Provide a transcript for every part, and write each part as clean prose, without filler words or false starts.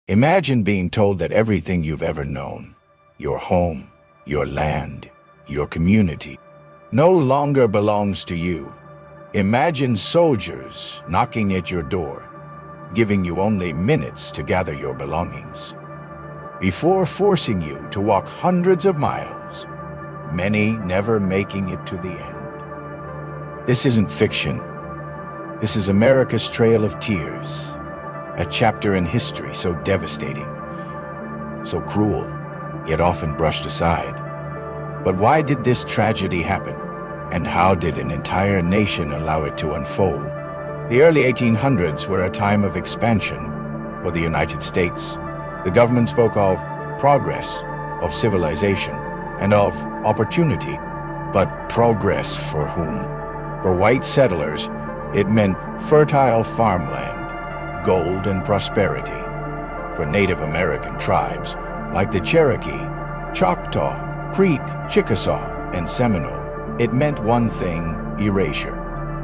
Imagine being told that everything you've ever known, your home, your land, your community, no longer belongs to you. Imagine soldiers knocking at your door, giving you only minutes to gather your belongings, before forcing you to walk hundreds of miles, many never making it to the end. This isn't fiction. This is America's Trail of Tears, a chapter in history so devastating, so cruel, yet often brushed aside. But why did this tragedy happen? And how did an entire nation allow it to unfold? The early 1800s were a time of expansion for the United States. The government spoke of progress, of civilization, and of opportunity. But progress for whom? For white settlers, it meant fertile farmland, gold and prosperity. For Native American tribes, like the Cherokee, Choctaw, Creek, Chickasaw, and Seminole, it meant one thing: erasure.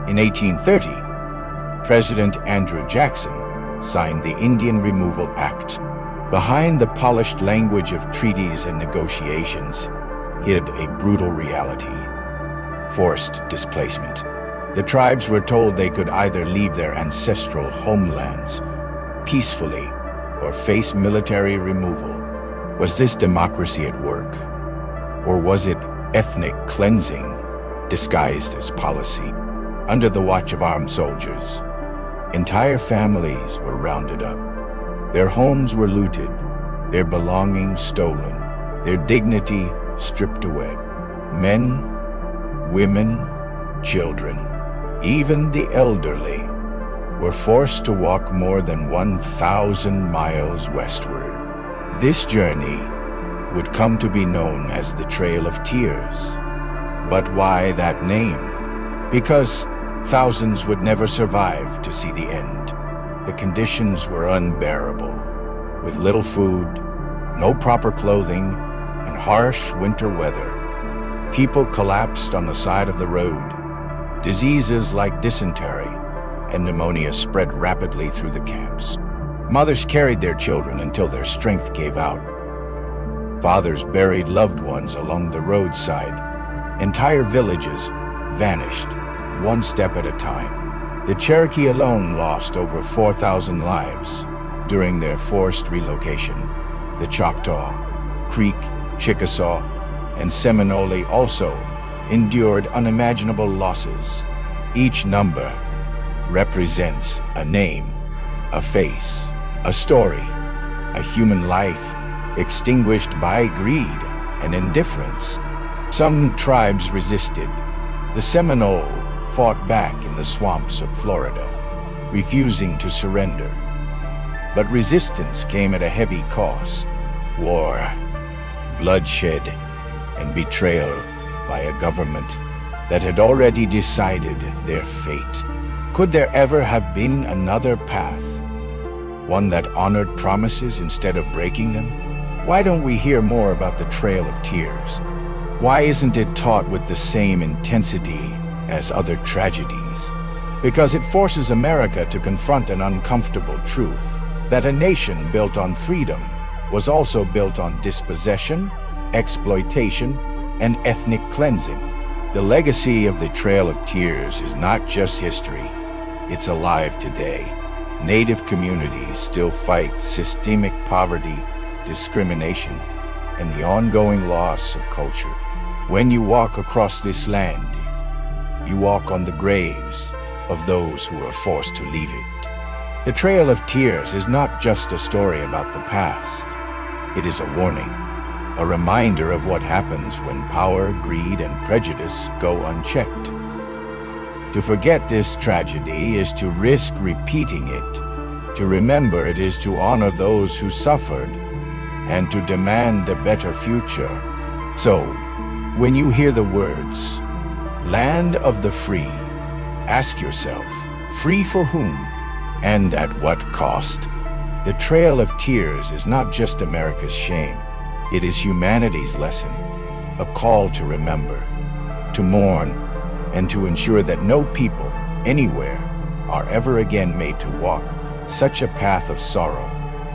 In 1830, President Andrew Jackson signed the Indian Removal Act. Behind the polished language of treaties and negotiations hid a brutal reality: forced displacement. The tribes were told they could either leave their ancestral homelands peacefully or face military removal. Was this democracy at work? Or was it ethnic cleansing disguised as policy? Under the watch of armed soldiers, entire families were rounded up. Their homes were looted, their belongings stolen, their dignity stripped away. Men, women, children, even the elderly, were forced to walk more than 1,000 miles westward. This journey would come to be known as the Trail of Tears. But why that name? Because thousands would never survive to see the end. The conditions were unbearable, with little food, no proper clothing, and harsh winter weather. People collapsed on the side of the road. Diseases like dysentery and pneumonia spread rapidly through the camps. Mothers carried their children until their strength gave out. Fathers buried loved ones along the roadside. Entire villages vanished, one step at a time. The Cherokee alone lost over 4,000 lives during their forced relocation. The Choctaw, Creek, Chickasaw, and Seminole also endured unimaginable losses. Each number represents a name, a face, a story, a human life extinguished by greed and indifference. Some tribes resisted. The Seminole fought back in the swamps of Florida, refusing to surrender. But resistance came at a heavy cost: war, bloodshed, and betrayal by a government that had already decided their fate. Could there ever have been another path? One that honored promises instead of breaking them? Why don't we hear more about the Trail of Tears? Why isn't it taught with the same intensity as other tragedies? Because it forces America to confront an uncomfortable truth: that a nation built on freedom was also built on dispossession, exploitation, and ethnic cleansing. The legacy of the Trail of Tears is not just history, it's alive today. Native communities still fight systemic poverty, discrimination, and the ongoing loss of culture. When you walk across this land, you walk on the graves of those who were forced to leave it. The Trail of Tears is not just a story about the past. It is a warning, a reminder of what happens when power, greed, and prejudice go unchecked. To forget this tragedy is to risk repeating it. To remember it is to honor those who suffered and to demand a better future. So, when you hear the words, "Land of the Free," ask yourself, free for whom and at what cost? The Trail of Tears is not just America's shame. It is humanity's lesson, a call to remember, to mourn, and to ensure that no people, anywhere, are ever again made to walk such a path of sorrow.